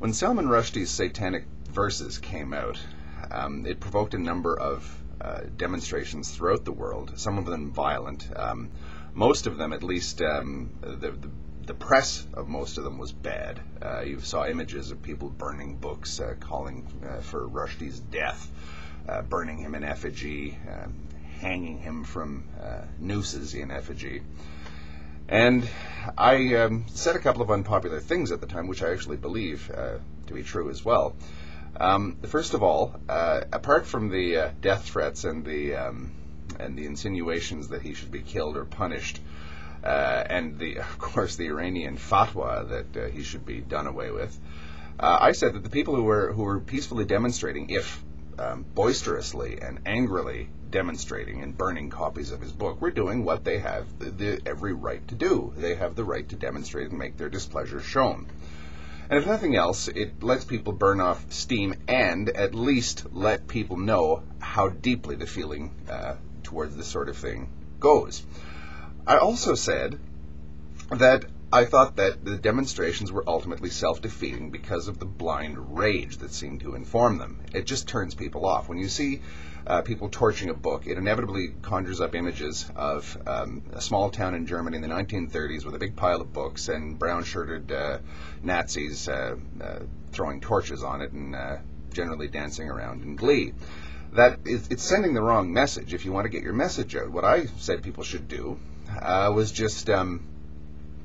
When Salman Rushdie's Satanic Verses came out, it provoked a number of demonstrations throughout the world, some of them violent. Most of them, at least, the press of most of them was bad. You saw images of people burning books, calling for Rushdie's death, burning him in effigy, hanging him from nooses in effigy. And I said a couple of unpopular things at the time, which I actually believe to be true as well. First of all, apart from the death threats and the insinuations that he should be killed or punished, and of course the Iranian fatwa that he should be done away with, I said that the people who were peacefully demonstrating, if boisterously and angrily demonstrating and burning copies of his book, were doing what they have every right to do. They have the right to demonstrate and make their displeasure shown. And if nothing else, it lets people burn off steam and at least let people know how deeply the feeling towards this sort of thing goes. I also said that I thought that the demonstrations were ultimately self-defeating because of the blind rage that seemed to inform them. It just turns people off. When you see people torching a book, it inevitably conjures up images of a small town in Germany in the 1930s with a big pile of books and brown-shirted Nazis throwing torches on it and generally dancing around in glee. It's sending the wrong message. If you want to get your message out, what I said people should do was just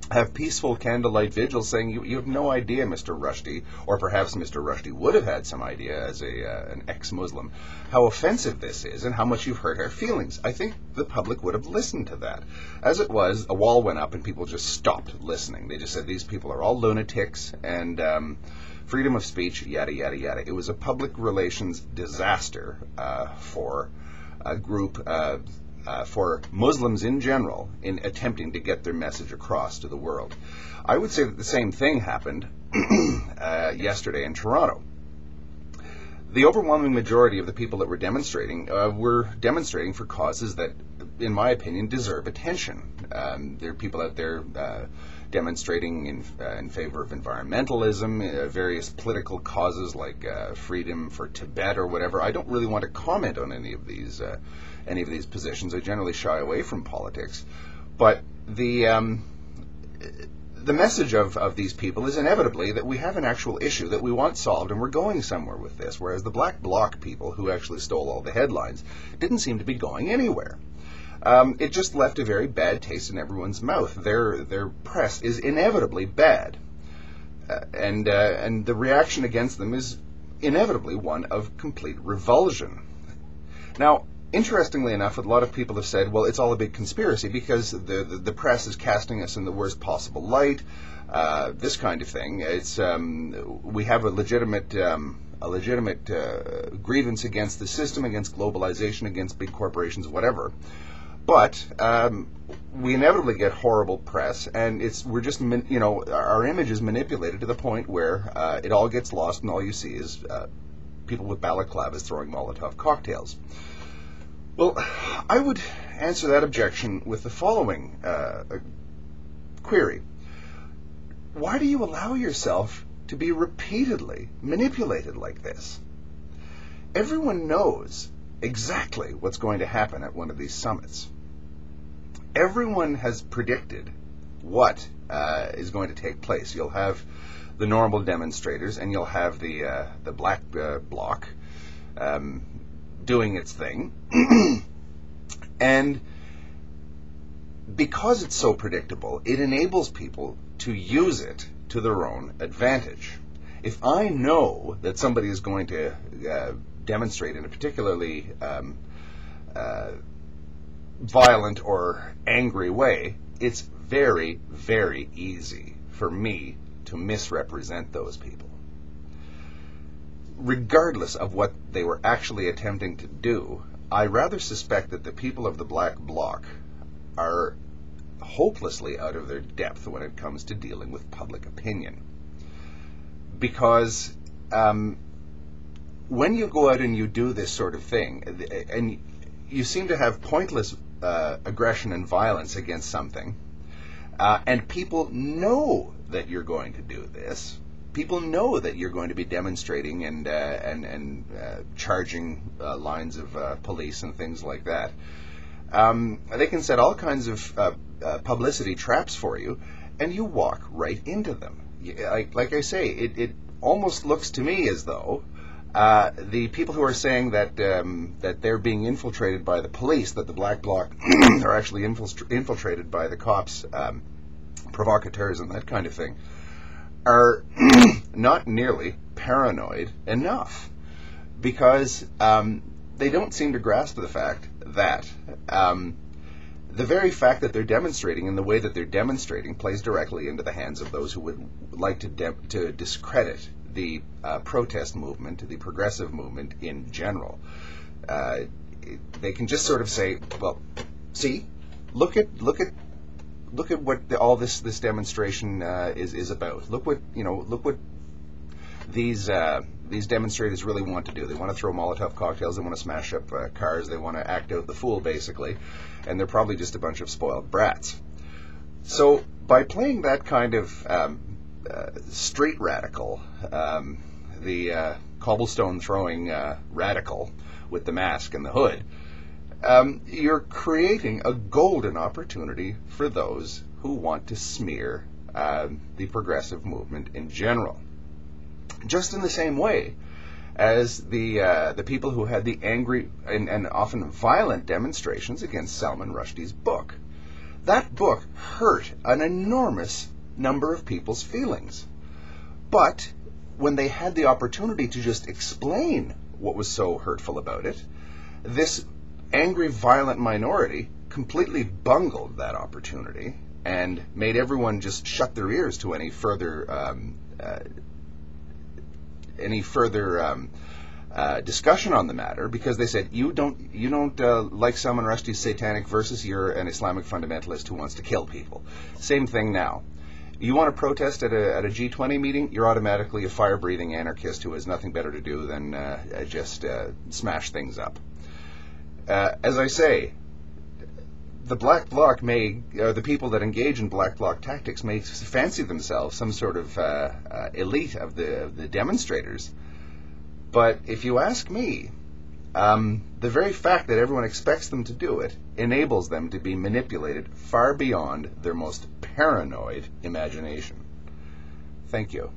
have peaceful candlelight vigils saying, you have no idea, Mr. Rushdie, or perhaps Mr. Rushdie would have had some idea as an ex-Muslim, how offensive this is and how much you've hurt our feelings. I think the public would have listened to that. As it was, a wall went up and people just stopped listening. They just said, these people are all lunatics and freedom of speech, yada, yada, yada. It was a public relations disaster for a group for Muslims in general in attempting to get their message across to the world. I would say that the same thing happened yesterday in Toronto. The overwhelming majority of the people that were demonstrating for causes that, in my opinion, deserve attention. There are people out there demonstrating in favor of environmentalism, various political causes like freedom for Tibet or whatever. I don't really want to comment on any of these positions. I generally shy away from politics. But the message of these people is inevitably that we have an actual issue that we want solved and we're going somewhere with this, whereas the Black Bloc people, who actually stole all the headlines, didn't seem to be going anywhere. It just left a very bad taste in everyone's mouth. Their press is inevitably bad, and the reaction against them is inevitably one of complete revulsion. Now, interestingly enough, a lot of people have said, well, it's all a big conspiracy because the press is casting us in the worst possible light, this kind of thing. It's we have a legitimate grievance against the system, against globalization, against big corporations, whatever. But we inevitably get horrible press, and we're just our image is manipulated to the point where it all gets lost, and all you see is people with balaclavas throwing Molotov cocktails. Well, I would answer that objection with the following query. Why do you allow yourself to be repeatedly manipulated like this? Everyone knows exactly what's going to happen at one of these summits. Everyone has predicted what is going to take place. You'll have the normal demonstrators, and you'll have the Black Bloc doing its thing. And because it's so predictable, it enables people to use it to their own advantage. If I know that somebody is going to demonstrate in a particularly violent or angry way, it's very, very easy for me to misrepresent those people. Regardless of what they were actually attempting to do, I rather suspect that the people of the Black Bloc are hopelessly out of their depth when it comes to dealing with public opinion. Because when you go out and you do this sort of thing, and you seem to have pointless aggression and violence against something, and people know that you're going to do this, people know that you're going to be demonstrating and charging lines of police and things like that. They can set all kinds of publicity traps for you, and you walk right into them. Like I say, it almost looks to me as though the people who are saying that that they're being infiltrated by the police, that the Black Bloc are actually infiltrated by the cops, provocateurs and that kind of thing, are not nearly paranoid enough, because they don't seem to grasp the fact that the very fact that they're demonstrating and the way that they're demonstrating plays directly into the hands of those who would like to discredit the protest movement, the progressive movement in general. They can just sort of say, well, see, look at what all this demonstration is about. Look what these demonstrators really want to do. They want to throw Molotov cocktails. They want to smash up cars. They want to act out the fool, basically. And they're probably just a bunch of spoiled brats. So by playing that kind of street radical, the cobblestone throwing radical with the mask and the hood, you're creating a golden opportunity for those who want to smear the progressive movement in general. Just in the same way as the people who had the angry and often violent demonstrations against Salman Rushdie's book. That book hurt an enormous number of people's feelings. But when they had the opportunity to just explain what was so hurtful about it, this angry, violent minority completely bungled that opportunity and made everyone just shut their ears to any further discussion on the matter, because they said, you don't like Salman Rushdie's satanic verses, you're an Islamic fundamentalist who wants to kill people. Same thing now. You want to protest at a G20 meeting, you're automatically a fire-breathing anarchist who has nothing better to do than just smash things up. As I say, the Black Bloc the people that engage in Black Bloc tactics may fancy themselves some sort of elite of the demonstrators. But if you ask me, the very fact that everyone expects them to do it enables them to be manipulated far beyond their most paranoid imagination. Thank you.